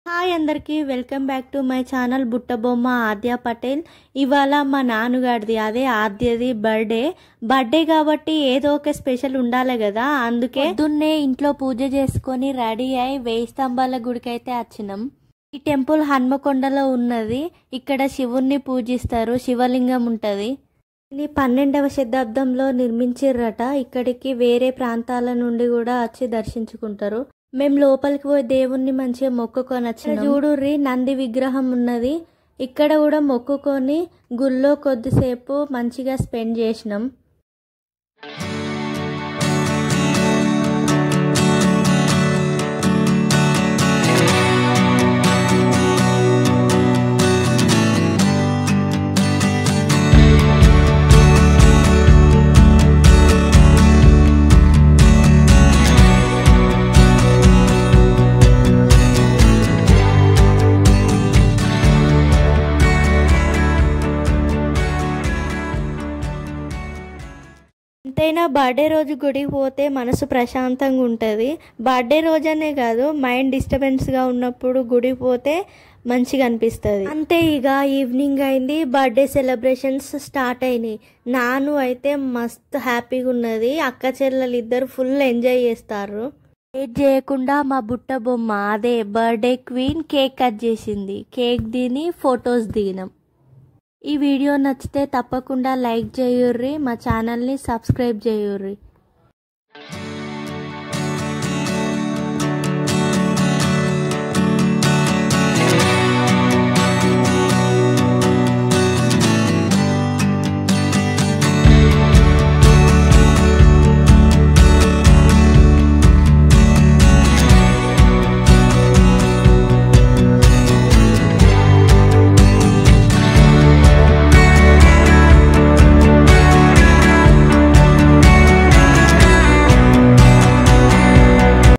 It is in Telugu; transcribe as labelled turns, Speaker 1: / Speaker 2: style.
Speaker 1: హాయ్ అందరికీ welcome back to my channel Buttabomma Aadya Patel. ఇవాళ మా నాన్నగారిది అదే ఆద్యది బర్త్డే కాబట్టి ఏదో ఒక స్పెషల్ ఉండాలి కదా. అందుకే పొద్దున్నే ఇంట్లో పూజ చేసుకొని రెడీ అయి 1000 స్తంభాల గుడికి అయితే వచ్చినాం. ఈ టెంపుల్ హన్మకొండలో ఉన్నది. ఇక్కడ శివుణ్ణి పూజిస్తారు, శివలింగం ఉంటది. ఇది 12వ శతాబ్దంలో నిర్మించిర్రట. ఇక్కడికి వేరే ప్రాంతాల నుండి కూడా వచ్చి దర్శించుకుంటారు. మేము లోపలికి పోయి దేవుణ్ణి మంచిగా మొక్కుకొని వచ్చినాం. చూడుర్రి, నంది విగ్రహం ఉన్నది. ఇక్కడ కూడా మొక్కుకొని గుళ్ళో కొద్దిసేపు మంచిగా స్పెండ్ చేసినాం. ఎంతైనా బర్త్డే రోజు గుడికి పోతే మనసు ప్రశాంతంగా ఉంటుంది. బర్త్డే రోజనే కాదు, మైండ్ డిస్టర్బెన్స్గా ఉన్నప్పుడు గుడికి పోతే మంచిగా అనిపిస్తుంది. అంతే, ఇక ఈవినింగ్ అయింది, బర్త్డే సెలబ్రేషన్స్ స్టార్ట్ అయినాయి. నాను అయితే మస్తు హ్యాపీగా ఉన్నది. అక్క చెల్లెలు ఇద్దరు ఫుల్ ఎంజాయ్ చేస్తారు. లేట్ చేయకుండా మా బుట్ట బొమ్మ అదే బర్త్డే క్వీన్ కేక్ కట్ చేసింది. కేక్ తిని ఫొటోస్ దిగినాం. ఈ వీడియో నచ్చితే తప్పకుండా లైక్ చేయుర్రి, మా ఛానల్ని సబ్స్క్రైబ్ చేయుర్రి.